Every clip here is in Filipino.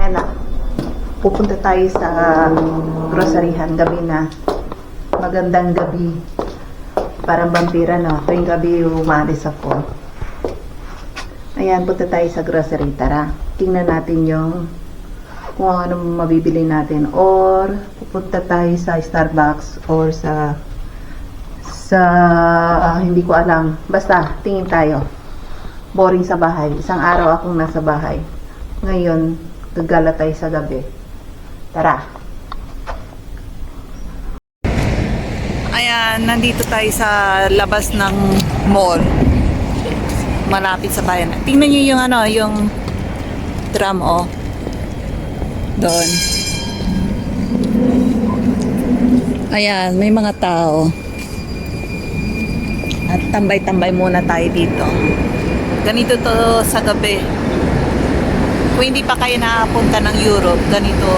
Ayan na. Pupunta tayo sa groceryhan. Gabi na. Magandang gabi. Parang vampira, no? Tuwing gabi umalis ako. Ayan, punta tayo sa grocery. Tara. Tingnan natin yung kung ano mabibili natin. Or, pupunta tayo sa Starbucks or sa hindi ko alam. Basta, tingin tayo. Boring sa bahay. Isang araw akong nasa bahay. Ngayon, gagala tayo sa gabi. Tara. Ayan, nandito tayo sa labas ng mall. Malapit sa bayan. Tingnan niyo yung yung tram, oh. Doon. Ayan, may mga tao. At tambay-tambay muna tayo dito. Ganito to sa gabi. Kung hindi pa kayo nakapunta ng Europe, ganito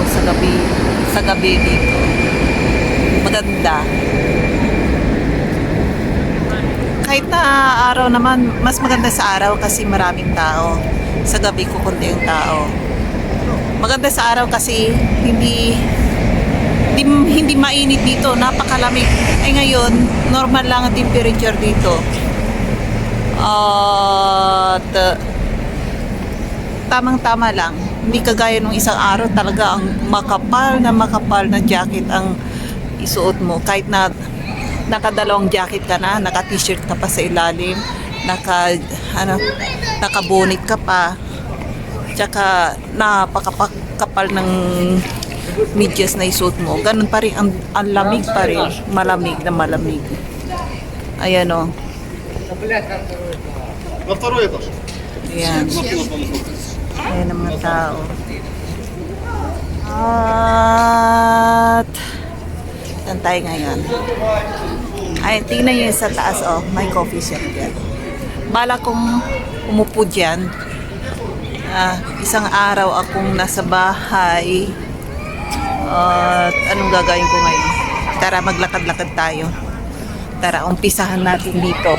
sa gabi dito. Maganda. Kahit na araw naman, mas maganda sa araw kasi maraming tao. Sa gabi kukunti yung tao. Maganda sa araw kasi hindi mainit dito, napakalamig. Ay ngayon, normal lang ang temperature dito. At tamang-tama lang. Hindi kagaya nung isang araw, talaga ang makapal na jacket ang isuot mo. Kahit na nakadalawang jacket ka na, naka-t-shirt ka pa sa ilalim, naka-bonnet ka pa. Tsaka napakapal ng medyas na isuot mo. Ganun pa rin, ang lamig pa rin. Malamig na malamig. Ayan o. Ayan. Ayan ang mga tao. At saan tayo ngayon? Ayan, tingnan nyo sa taas, oh. May coffee shop dyan. Bala kong umupo dyan. Isang araw akong nasa bahay. At anong gagawin ko ngayon? Tara, maglakad-lakad tayo. Tara, umpisahan natin dito.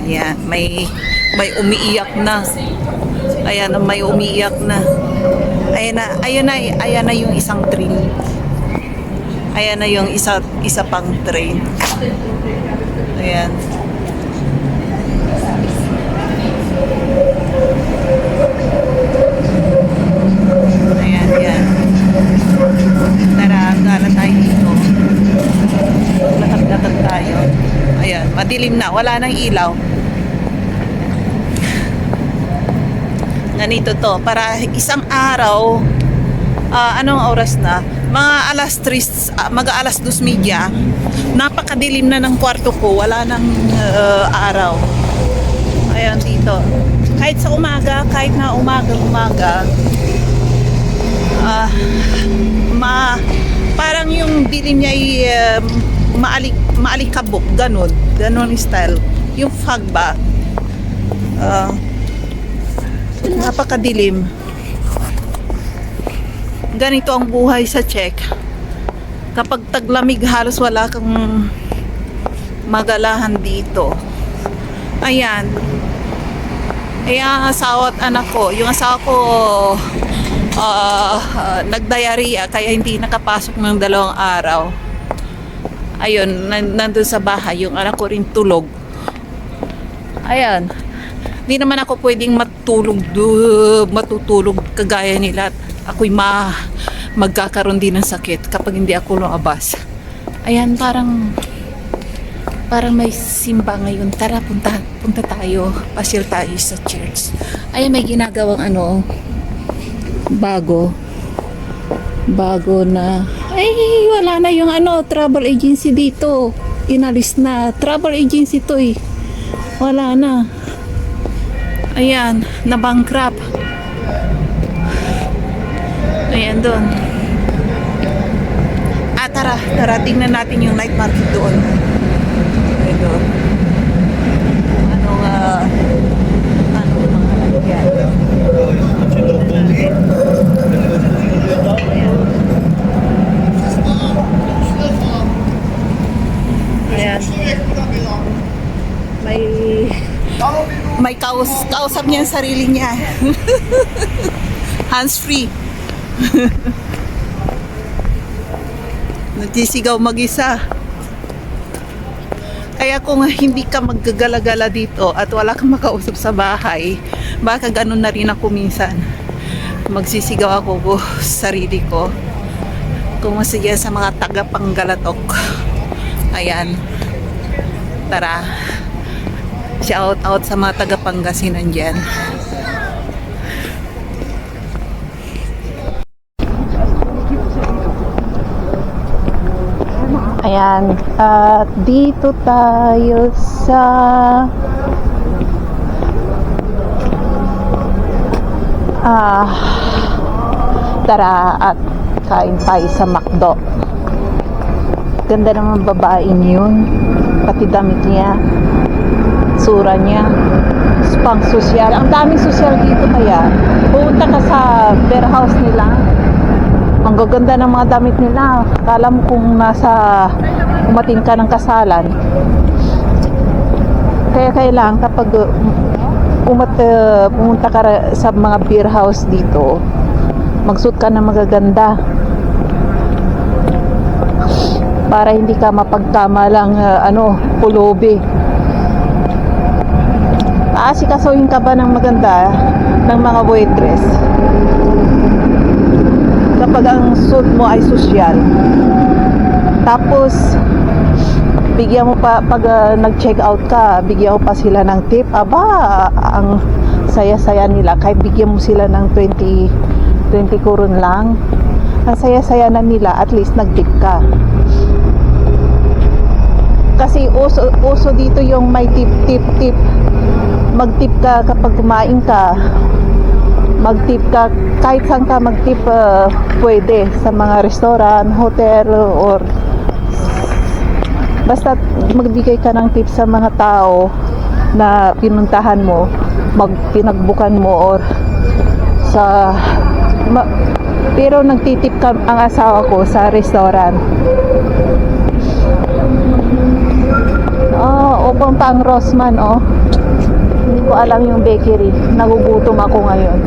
Ayan, may umiiyak na. Ayan, may umiiyak na. Ayan na yung isang train. Ayan na yung isa pang train. Ayan. Ayan. Tara, gala tayo dito. Lakad-lakad tayo. Ayan, madilim na. Wala nang ilaw. Ganito to. Para isang araw, anong oras na? Mga alas 3, mag-alas 2:30. Napakadilim na ng kwarto ko. Wala nang araw. Ayan dito. Kahit sa umaga, kahit na umaga, parang yung dilim niya ay maalikabok, ganon style. Yung fog ba, napakadilim. Ganito ang buhay sa Czech. Kapag taglamig, halos wala kang magalahan dito. Ayan. Ang asawa at anak ko, yung asawa ko nagdiarrhea kaya hindi nakapasok ng 2 araw. Ayun, nandun sa bahay. Yung anak ko rin tulog. Ayan. Hindi naman ako pwedeng matutulog kagaya nila. Ako'y magkakaroon din ng sakit kapag hindi ako lumabas. Ayan, parang may simba ngayon. Tara, punta tayo. Pasyal tayo sa church. Ayan, may ginagawang bago na. Ay, wala na yung travel agency dito. Inalis na. Travel agency to eh. Wala na. Ayan, na-bankrupt. Ayan doon. Tara, tingnan natin yung night market doon. Ayan doon. Anong mga yan? Ayan. May kinakausap niya yung sarili niya. Hands-free. Nagsisigaw mag-isa. Kaya kung hindi ka maggagala-gala dito at wala kang makausap sa bahay, baka ganun na rin ako minsan. Magsisigaw ako sa sarili ko. Kung masaya sa mga taga-Panggalatok. Ayan. Tara. Shout out sa mga taga-Pangasinan dyan. Ayan, at dito tayo sa tara at kain tayo sa McDo. Ganda naman babaeng yun, pati damit niya, sura niya, pang sosyal. Ang daming sosyal dito, kaya pumunta ka sa warehouse nila. Ang gaganda ng mga damit nila. Akala mo kung umatin ka ng kasalan. Kaya kailangan kapag pumunta ka sa mga beer house dito, magsuot ka ng magaganda. Para hindi ka mapagtama lang pulubi. Aasikasuhin ka ba ng maganda ng mga waitress? Kapag ang suit mo ay sosyal, tapos bigyan mo pa pag nag-check out ka, bigyan mo pa sila ng tip. Aba, ang saya-saya nila. Kahit bigyan mo sila ng 20 kuron lang, ang saya-saya na nila, at least nag-tip ka. Kasi uso dito yung may tip. Mag-tip ka kapag kumain ka. Mag-tip ka kahit saan ka mag-tip, pwede sa mga restaurant, hotel, or basta magbigay ka ng tip sa mga tao na pinuntahan mo, pinagbukan mo, or pero nagtitip ka. Ang asawa ko sa restaurant, open pa ang Rossman. Hindi ko alam yung bakery. Nagugutom ako ngayon.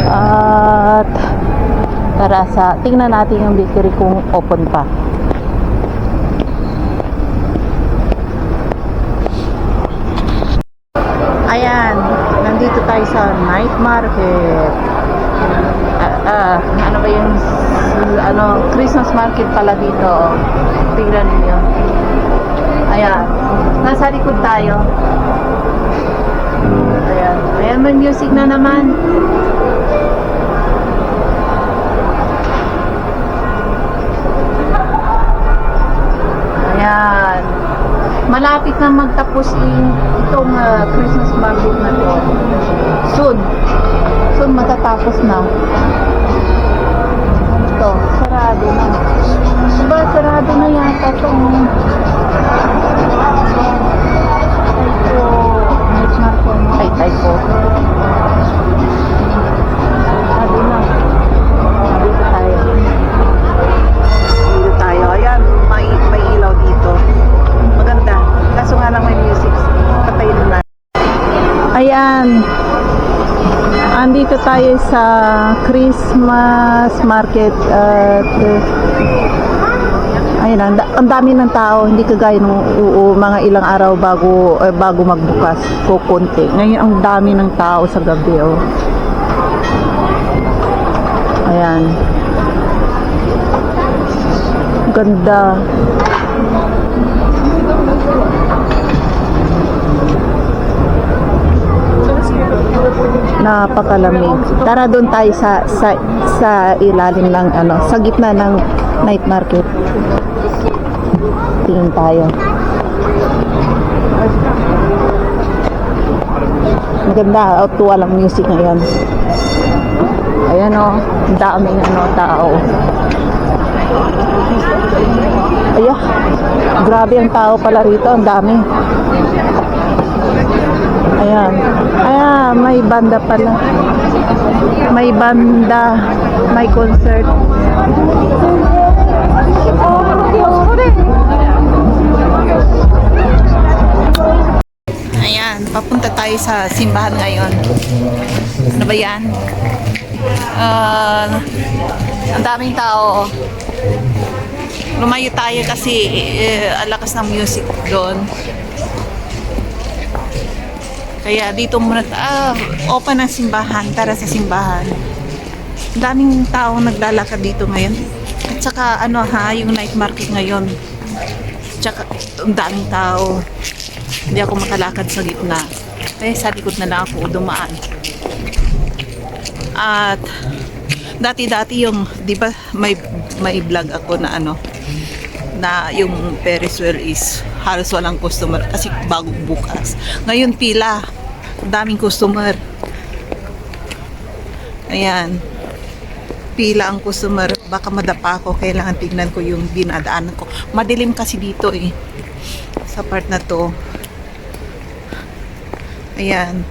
At tara, tingnan natin yung bakery kung open pa. Ayan, nandito tayo sa night market. Ano ba yung Christmas market pala dito. Tingnan niyo. Ayan, nasa likod tayo. Ayan, may music na naman. Ayan, malapit na magtapos itong Christmas market na to. Soon matatapos na. Ito, sarado na. Diba, sarado na yata itong Typo. Sarado na. Dito tayo. Ayan, may ilaw dito. Maganda. Kaso nga lang may music. Patayin na. Ayan. Andito tayo sa Christmas market at ayun, ang dami ng tao, hindi kagaya nung mga ilang araw bago magbukas, kukunti. Ngayon ang dami ng tao sa gabi. Ayan, ganda. Napakalamig. Tara, doon tayo sa ilalim ng sa gitna ng night market. Tingin tayo. Maganda, walang music ngayon. Ayan daming tao. Aya, grabe ang tao pala rito, ang dami. Ayan. May banda pala. May banda. May concert. Ayan, papunta tayo sa simbahan ngayon. Ano ba yan? Ang daming tao. Lumayo tayo kasi ang lakas ng music doon. Kaya dito muna, open ang simbahan, tara sa simbahan. Ang daming tao naglalakad dito ngayon. At saka yung night market ngayon. Tsaka ang daming tao. Hindi ako makalakad sa gitna. Sa likod na lang ako dumaan. At dati-dati yung, di ba, may vlog ako na na yung Ferris wheel is halos walang customer kasi bago bukas. Ngayon pila. Daming customer. Ayan. Pila ang customer. Baka madapa ako. Kailangan tignan ko yung dinadaanan ko. Madilim kasi dito sa part na to. Ayan.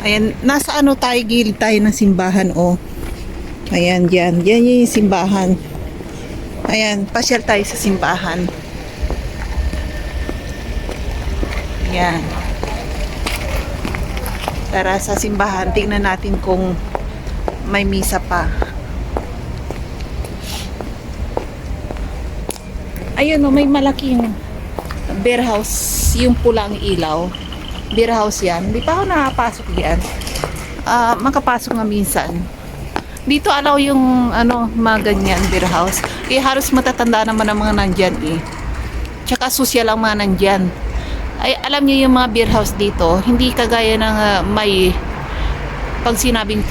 Ayan. Nasa tayo, gilid tayo ng simbahan, Ayan, yan. Yan yung simbahan. Ayan, pasyal tayo sa simbahan. Ayan. Tara sa simbahan, tingnan natin kung may misa pa. Ayun, may malaking beer house, yung pulang ilaw. Beer house yan. Hindi pa ako nakapasok yan. Makapasok nga minsan. Dito alaw yung mga ganyan beer house. Halos matatanda naman ang mga nandyan Tsaka sosyal ang mga nandyan. Ay, alam niyo yung mga beer house dito, hindi kagaya ng pag sinabing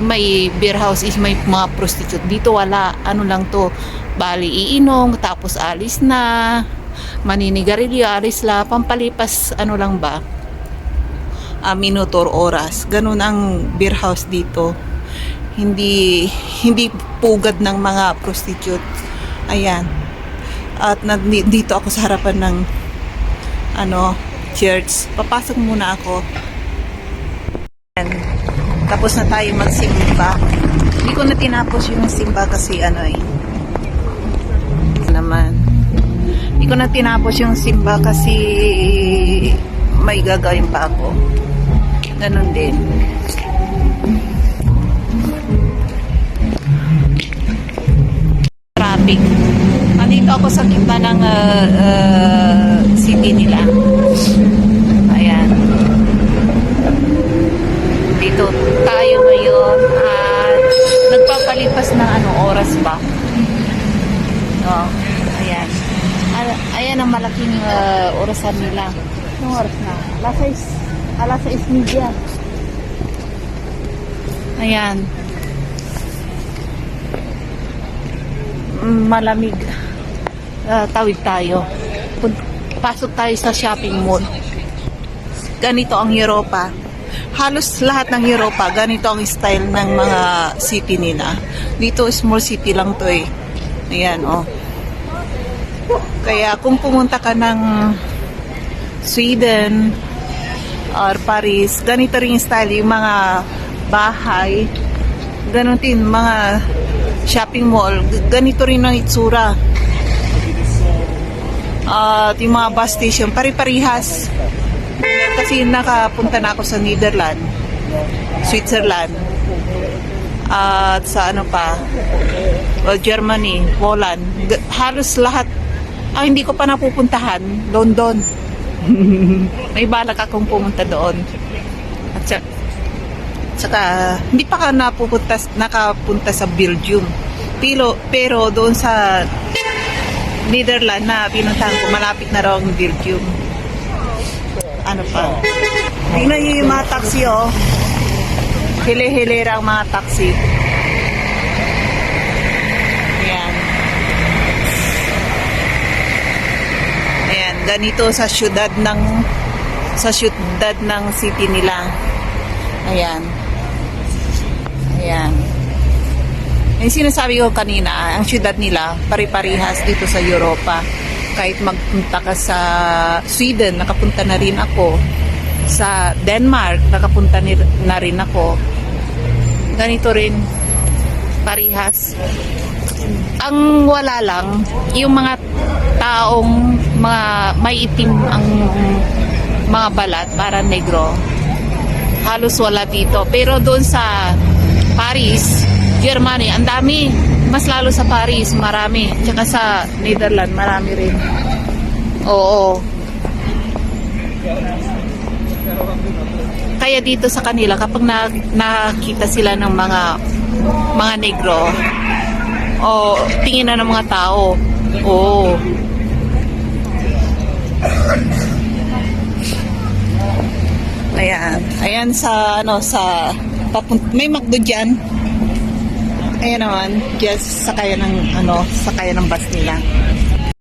may beer house is may mga prostitute. Dito wala. Ano lang to, bali iinom, tapos alis na, maninigarilyo, alis la, pampalipas lang ba, minuto or oras. Ganun ang beer house dito. Hindi pugad ng mga prostitute. Ayan. At dito ako sa harapan ng church. Papasok muna ako. Ayan. Tapos na tayo magsimba. Hindi ko na tinapos yung simba kasi naman. Hindi ko na tinapos yung simba kasi may gagawin pa ako. Ganun din. Traffic. Nandito ako sa gitna ng city nila. Ayan. Dito tayo ngayon at nagpapalipas ng oras ba? Ayan. Ayan ang malaking orasan nila. Anong oras na? Alas 6:30. Ayan. Malamig. Tawid tayo. Pasok tayo sa shopping mall. Ganito ang Europa. Halos lahat ng Europa, ganito ang style ng mga city nila. Dito, small city lang to Ayan, Kaya kung pumunta ka ng Sweden or Paris, ganito rin yung style, yung mga bahay, ganun din, mga shopping mall, ganito rin ang itsura. At yung mga bus station, pari-parihas. Kasi nakapunta na ako sa Netherlands, Switzerland, at sa Germany, Poland. Halos lahat. Hindi ko pa napupuntahan, London. May balak akong pumunta doon. At saka hindi pa ka nakapunta sa Belgium. Pero doon sa Netherlands na pinuntahan ko, malapit na raw ang Belgium. Ano pa? Tingnan niyo yung mga taxi, Hile-hilera ang mga taxi. Ayan. Ayan, ganito sa syudad ng city nila. Ayan. Ayan. Yung sinasabi ko kanina, ang syudad nila, pari-parihas dito sa Europa. Kahit magpunta ka sa Sweden, nakapunta na rin ako. Sa Denmark, nakapunta na rin ako. Ganito rin, parihas. Ang wala lang, yung mga taong may itim ang mga balat, para negro. Halos wala dito. Pero doon sa Paris, Germany, ang dami. Mas lalo sa Paris, marami. Tsaka sa Netherlands, marami rin. Oo. Kaya dito sa kanila, kapag nakita sila ng mga negro, tingin na ng mga tao. Oo. Ayan. Ayan sa may McDo dyan. Ayan naman, just sakaya ng bus nila.